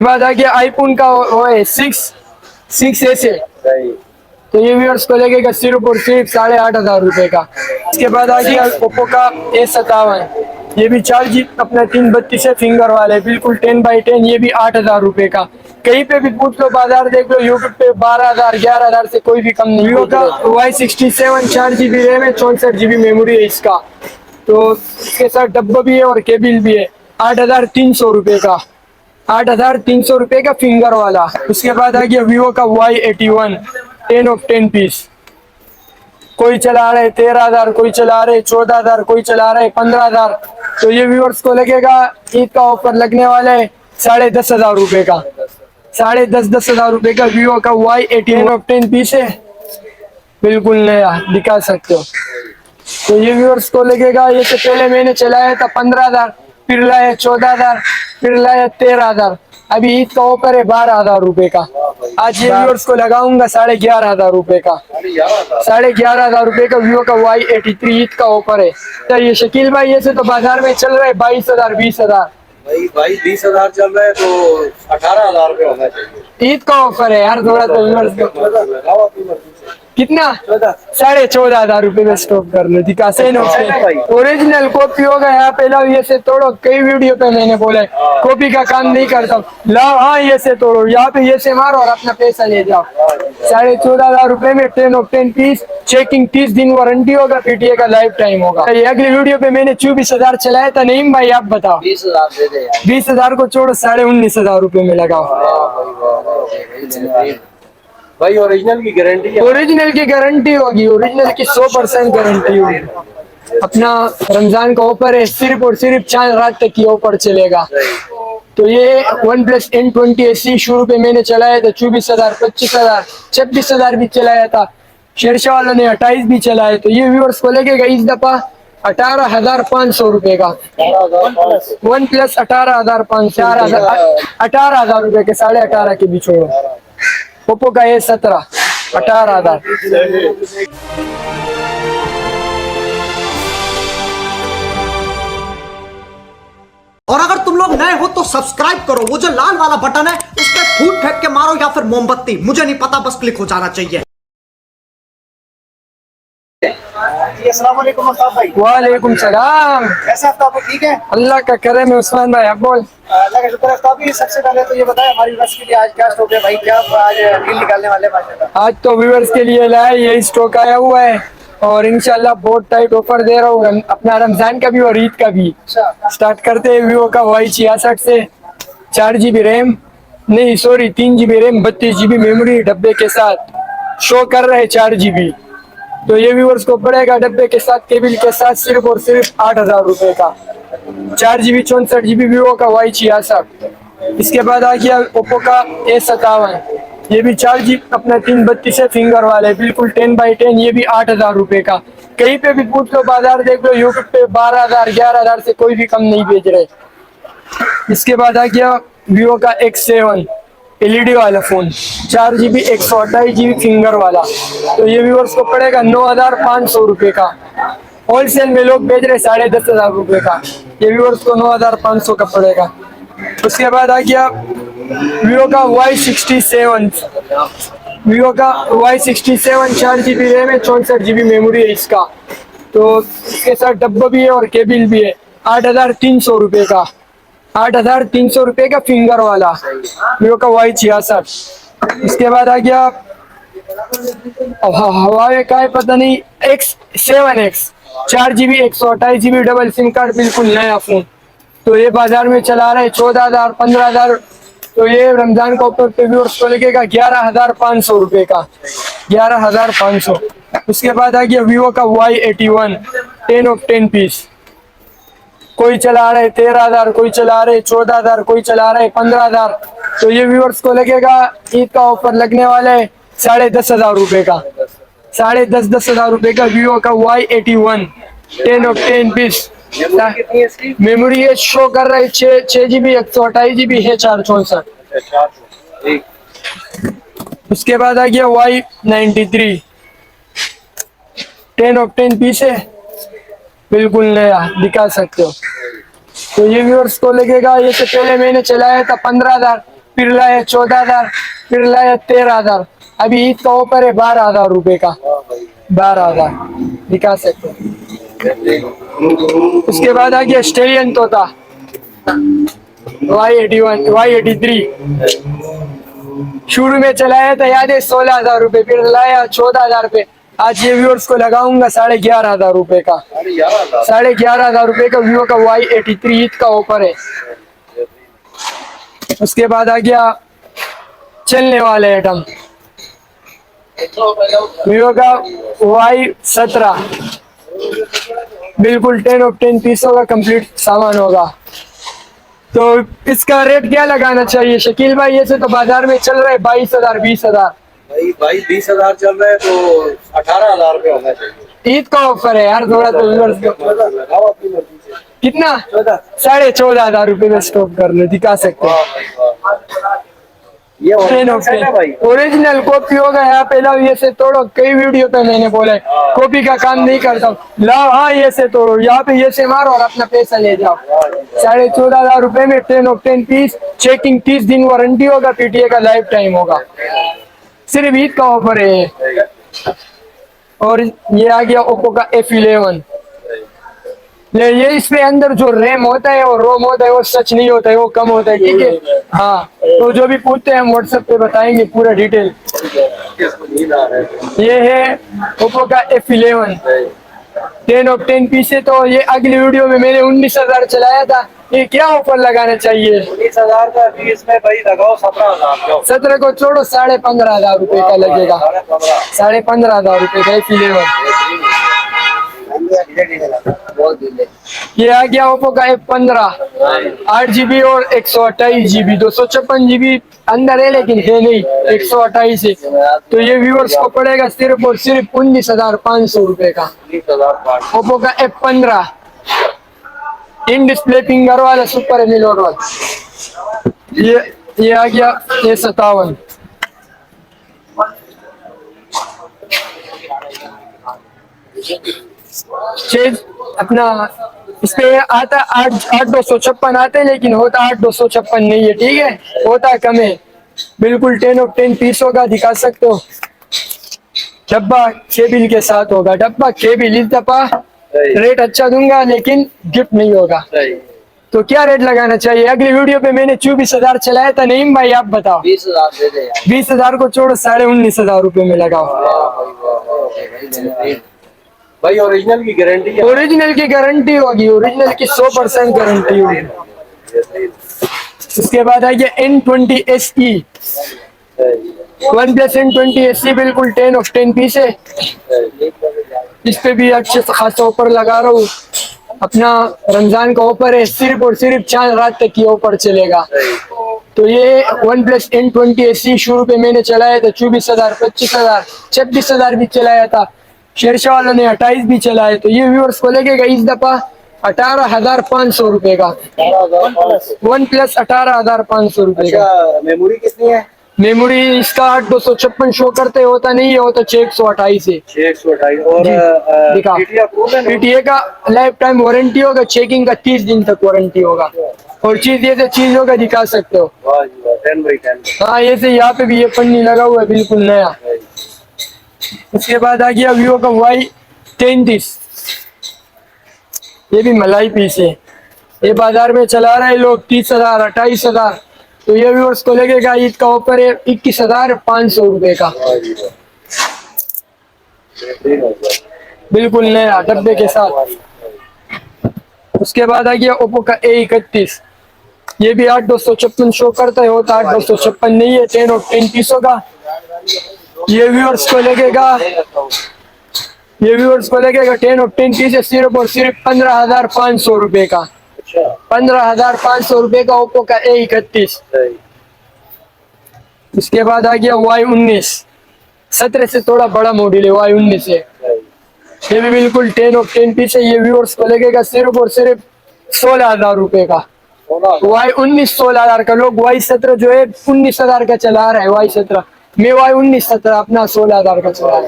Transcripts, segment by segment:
बाद आ गया आईफोन का वो है 6 ऐसे। तो ये व्यूअर्स को लगेगा सिर्फ और सिर्फ 8,500 रुपए का। इसके बाद आ गया ओप्पो का A57। ये भी 4 GB अपना 332 है फिंगर वाले, बिल्कुल 10x10। ये भी 8,000 रुपए का। कहीं पे भी पूछ लो, बाजार देख लो, यूट्यूब पे 12,000 11,000 से कोई भी कम नहीं। वीवो का Y67 4 GB रैम है, 64 GB मेमोरी है इसका। तो इसके साथ डब्बा भी है और केबल भी है। 8,300 रुपए का। 8,300 रुपए का फिंगर वाला। उसके बाद आ गया वीवो का Y81 10 पीस। कोई चला रहे 13,000, कोई चला रहे 14,000, कोई चला रहे 15,000। तो ये व्यूअर्स को लगेगा, ईद का ऑफर लगने वाला है 10,500 रुपए का। 10,500 रुपए का वीवो का Y81 10 पीस है, बिल्कुल नया, दिखा सकते हो। तो ये व्यूअर्स को लगेगा, ये से पहले मैंने चलाया था 15,000, फिर लाया 14,000, फिर लाया 13,000। अभी ईद का ऑफर है 12,000 रुपए का। आज ये व्यूअर्स को लगाऊंगा 11,500 रुपए का। 11,500 रुपए का वीवो का Y83 ईद का ऑफर है। तो ये शकील भाई, ये से तो बाजार में चल रहा है 22,000 20,000। भाई 20,000 चल रहा है तो 18,000 रुपये होना चाहिए। ईद का ऑफर है यार, थोड़ा तो कितना 14,500 में स्टॉप कर लो। दिखा से ओरिजिनल कॉपी होगा यहाँ पे। लाओ ये से तोड़ो, कई वीडियो पे मैंने बोला है कॉपी का काम नहीं करता हूँ। लाओ, हाँ ये से तोड़ो, यहाँ पे ये से मारो और अपना पैसा ले जाओ। 14,500 में 10 पीस। चेकिंग 30 दिन वारंटी होगा, पीटीए का लाइफ टाइम होगा। ये अगली वीडियो पे मैंने 24,000 चलाया था। नहीं भाई आप बताओ, 20,000 दे दे। 20,000 को छोड़ो, 19,500 रुपए में लगाओ। भाई ओरिजिनल की गारंटी है। ओरिजिनल की गारंटी होगी, ओरिजिनल की 100% गारंटी होगी। अपना रमजान का ऑफर है, सिर्फ और सिर्फ 4 रात तक की ऑफर चलेगा। तो ये OnePlus N20 SE शुरू पे मैंने चलाया था 24,000, 25,000, 26,000 भी चलाया था। शेरशाह वालों ने 28 भी चलाया। तो ये व्यूअर्स को लगेगा इस दफा 18,500 रुपए का। OnePlus 18,500, 18,000 रुपए के, 18,500 के बीच होगा। ओप्पो का A17 18,000। और अगर तुम लोग नए हो तो सब्सक्राइब करो, वो जो लाल वाला बटन है उस पर फूट फेंक के मारो या फिर मोमबत्ती, मुझे नहीं पता, बस क्लिक हो जाना चाहिए। वालेकुम सलाम। कैसा आप ठीक है? अल्लाह का करम है उस्मान भाई, आप बोल। अल्लाह का शुक्र है। सबसे पहले तो ये बताएं हमारी व्यूअर्स के लिए आज क्या स्टॉक है भाई, क्या आज डील निकालने वाले हैं माशाल्लाह? आज तो व्यूअर्स के लिए लाया, यही स्टॉक आया हुआ है और इंशाल्लाह बहुत टाइट ऑफर दे रहा हूँ अपना रमजान का भी और ईद का भी। स्टार्ट करते हैं वीवो का Y66 से। 4 GB रैम, नहीं sorry 3 GB RAM, 32 GB memory डब्बे के साथ शो कर रहे हैं 4 GB। तो ये व्यूअर्स को पड़ेगा डब्बे के साथ, केबल के साथ, सिर्फ और सिर्फ 8,000 रुपए का। 4 GB 64 GB वीवो का Y66। इसके बाद आ गया ओप्पो का A57। ये भी 4 GB अपना 332 है फिंगर वाले, बिल्कुल 10x10। ये भी 8,000 रुपए का। कहीं पे भी पूछ लो, बाजार देख लो, यूट्यूब पे 12,000 11,000 से कोई भी कम नहीं बेच रहे। इसके बाद आ गया वीवो का X7 LED वाला फोन, 4 GB 128 GB फिंगर वाला। तो ये व्यूअर्स को पड़ेगा 9,500 रुपए का। होलसेल में लोग बेच रहे 10,500 रुपए का, ये व्यूअर्स को 9,500 का पड़ेगा। उसके बाद आ गया वीवो का Y67। वीवो का Y67 4 GB रैम है, 64 GB मेमोरी है इसका। तो इसके साथ डब्बा भी है और केबल भी है। 8,300 रुपए का। 8,300 रुपए का फिंगर वाला वीवो का Y66। इसके बाद आ गया हवावे का है पता नहीं X7X 4 GB 128 GB double SIM card, बिल्कुल नया फोन। तो ये बाजार में चला रहे 14,000 15,000। तो ये रमजान का ऊपर पे व्यूअर्स को लगेगा 11,500 रुपए का। 11,500। उसके बाद आ गया वीवो का Y81 10 पीस। कोई चला रहे 13,000, कोई चला रहे 14,000, कोई चला रहे 15,000। तो ये व्यूअर्स को लगेगा, ईद का ऑफर लगने वाला है 10,500 रुपए का। 10,500 रुपए का वीवो का Y81 10 पीस। मेमोरी ये शो कर रहा है 6 GB 128 GB है, 464। उसके बाद आ गया Y93 10 पीस है, बिल्कुल नया, दिखा सकते हो। तो ये व्यूअर्स को लगेगा, ये से पहले मैंने चलाया था 15,000, फिर लाया 14,000, फिर लाया 13,000। अभी ईद का ऑफर है 12,000 रुपए का, 12,000 दिखा सकते हो। उसके बाद आ गया स्टेलियन तोता Y81 Y83, शुरू में चलाया था याद है 16,000 रुपए, फिर लाया 14,000 रुपए। आज ये व्यूअर्स को लगाऊंगा 11,500 रुपए का, 11,500 रुपए का व्यू का Y83 ईद का ऑफर है। उसके बाद आ गया चलने वाले आइटम वीवो का Y17, बिल्कुल 10 ऑफ 10 पीसों का कंप्लीट सामान होगा। तो इसका रेट क्या लगाना चाहिए शकील भाई? ऐसे तो बाजार में चल रहा है 22,000 20,000। भाई 20,000 चल रहा है तो 18,000 रुपये होना चाहिए। ईद का ऑफर है यार, थोड़ा तो व्यूअर्स को लगाओ अपनी मर्जी से। कितना 14,500 रुपए में स्टॉप कर लो, दिखा सकते हैं। ये भाई ओरिजिनल कॉपी होगा यहाँ पे। लाओ ये से तोड़ो, कई वीडियो पे मैंने बोला है कॉपी का काम नहीं करता हूँ। लाओ हाँ ये से तोड़ो, यहाँ पे ये से मारो और अपना पैसा ले जाओ। 14,500 रुपए में 10 ऑफ 10 पीस, चेकिंग 30 दिन वारंटी होगा, पीटीए का लाइफ टाइम होगा। सिर्फ ईद का ऑफर है। और ये आ गया ओप्पो का F11। ये इसमें अंदर जो रैम होता है और रोम होता है वो सच नहीं होता है, वो कम होता है, ठीक है। हाँ तो जो भी पूछते हैं हम व्हाट्सएप पे बताएंगे पूरा डिटेल। ये है ओप्पो का F11 10 ऑफ 10 पीस है। तो ये अगली वीडियो में मैंने 19,000 चलाया था, ये क्या ऑफर लगाना चाहिए? 19,000 का अभी इसमें भाई लगाओ 17,000। 17 को छोड़ो, 15,500 रुपए का लगेगा, 15,500 रुपए का F11। ये आ गया ओप्पो का F15 8GB और 128GB, 256GB अंदर है लेकिन है नहीं, 128 है। तो ये व्यूअर्स को पड़ेगा सिर्फ और सिर्फ 19,500 रुपए का ओप्पो का F15 इन डिस्प्ले फिंगर वाला सुपर एमुलेट वाला। ये आ गया A57। अपना इस पे आता 8,256 आते हैं, लेकिन होता 8,256 नहीं है, ठीक है, होता कम है। बिल्कुल 10 ऑफ 10 पीस होगा, दिखा सकते हो। डब्बा केबिल के साथ होगा, डब्बा केबिल। इस दफा रेट अच्छा दूंगा लेकिन गिफ्ट नहीं होगा। तो क्या रेट लगाना चाहिए? अगली वीडियो पे मैंने 24,000 चलाया था। नहीं भाई आप बताओ। 20,000 दे दे यार। 20,000 को छोड़ो, 19,500 रुपए में लगाओ। भाई ओरिजिनल की गारंटी है। ओरिजिनल की गारंटी होगी, ओरिजिनल की 100% गारंटी होगी। उसके बाद आ गया N20 SE, OnePlus N20 SE बिल्कुल 10 ऑफ 10 पीस है। इस पे भी अच्छे खासा ऑफर लगा रहा हूँ। अपना रमजान का ऑफर है, सिर्फ और सिर्फ 4 रात तक की ऑफर चलेगा। तो ये OnePlus N20 SE शुरू पे मैंने चलाया था 24,000 25,000 26,000 भी चलाया था। शेरशाह वालों ने 28 भी चलाए। तो ये व्यूअर्स को लगेगा इस दफा 18,500 रुपए का OnePlus 18,500 रुपए का। मेमोरी कितनी है? मेमोरी इसका 8,256 शो करते होता नहीं है, होता 628 है। 628 और दिखा पीटीए का लाइफ टाइम वारंटी होगा, चेकिंग का 30 दिन तक वारंटी होगा। और चीज ये चीज होगा, दिखा सकते हो। 10/10। हाँ ये से यहाँ पे भी ये पन्नी लगा हुआ है बिल्कुल नया। उसके बाद आ गया वीवो का Y33, ये भी मलाई पीस है। ये बाजार में चला रहे लोग 30,000 28,000। तो ये व्यूअर्स को लगेगा ईद का ऑफर है 21,500 रुपए का, बिल्कुल नया डब्बे के साथ। उसके बाद आ गया ओप्पो का A31, ये भी 8,256 शो करता है, होता 8,256 नहीं है, 10 ऑफ 10 पीसों का। ये व्यूअर्स को लगेगा 10 ऑफ 10 पीस है, सिर्फ और सिर्फ 15,500 रुपए का। 15,500 रुपए का ओप्पो का A31। उसके बाद आ गया Y19, 17 से थोड़ा बड़ा मॉडल है Y19 है। ये भी बिल्कुल 10 ऑफ 10 पीस है। ये व्यूअर्स को लगेगा सिर्फ और सिर्फ 16,000 रुपए का। Y19 16,000 का। लोग Y17 जो है 19,000 का चला रहा है, Y17 मैं Y19 17 अपना 16,000 का चला रहा है।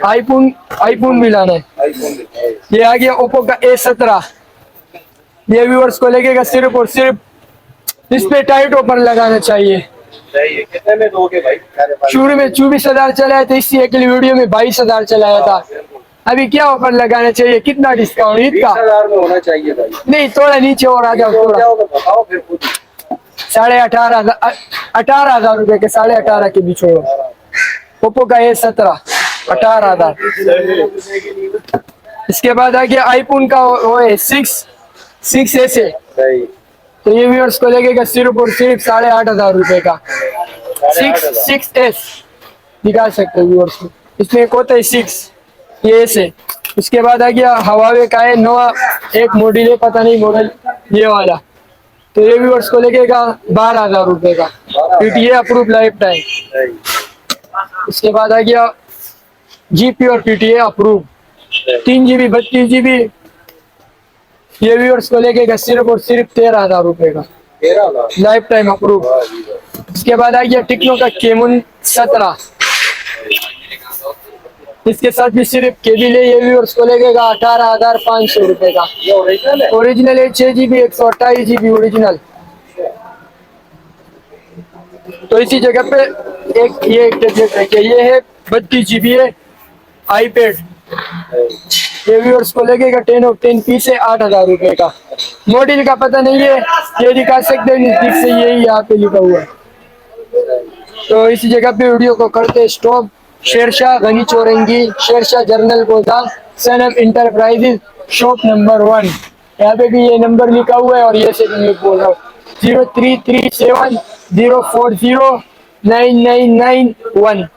आईफोन मिलाना है। ये आ गया ओप्पो का A17, ये व्यूअर्स को लगेगा सिर्फ और सिर्फ इस पे टाइट ऑफर लगाना चाहिए। सही है, कितने में दोगे भाई? शुरू में 24,000 चलाया था, इसी अगली वीडियो में 22,000 चलाया था। अभी क्या ऑफर लगाना चाहिए? कितना डिस्काउंट ईद का? 20,000 में होना चाहिए भाई। नहीं, थोड़ा नीचे और आ जाओ, थोड़ा। जाओ तो बताओ फिर खुद। 18,000 रुपए के 18,500 के बीच होगा। ओप्पो का A17 18,000। इसके बाद आ गया आईफोन का वो है 6S है। सही। तो ये व्यूअर्स को लगेगा सिर्फ और सिर्फ 8,500 रुपए का 6S दिखा सकते हो व्यूअर्स को। इसमें एक होता है 6, ये S है। उसके बाद आ गया हवावे का है नवा एक मॉडल है, पता नहीं मॉडल ये वाला। तो ये व्यूअर्स को लगेगा 12,000 रुपए का, PTA अप्रूव लाइफ टाइम। सही। इसके बाद आ गया GP और PTA अप्रूव 3GB 32GB। ये व्यूअर्स को लगेगा सिर्फ और सिर्फ 13,000 रुपए का 13,000। Life time approve. इसके बाद आ गया टेक्नो का Camon 17, इसके साथ भी सिर्फ केबल है। ये व्यूअर्स को लगेगा 18,500 रुपए का। ये ओरिजिनल है? ओरिजिनल है 6GB 128GB ओरिजिनल। तो इसी जगह पे ये एक टेबलेट रखिए, ये है 32GB है आईपैड। ये व्यूअर्स को लगेगा 10 ऑफ 10 पीस है 8,000 रुपए का। मॉडल का पता नहीं है, ये दिखा सकते हैं नजदीक से, यही यहाँ पे लिखा हुआ है। तो इसी जगह पे वीडियो को करते स्टॉप। शेरशाह गनी चौरंगी, शेरशाह जर्नल गोदाम, सनम इंटरप्राइजेज, शॉप नंबर 1। यहाँ पे भी ये नंबर लिखा हुआ है और ये से मैं बोल रहा हूँ 033704099991।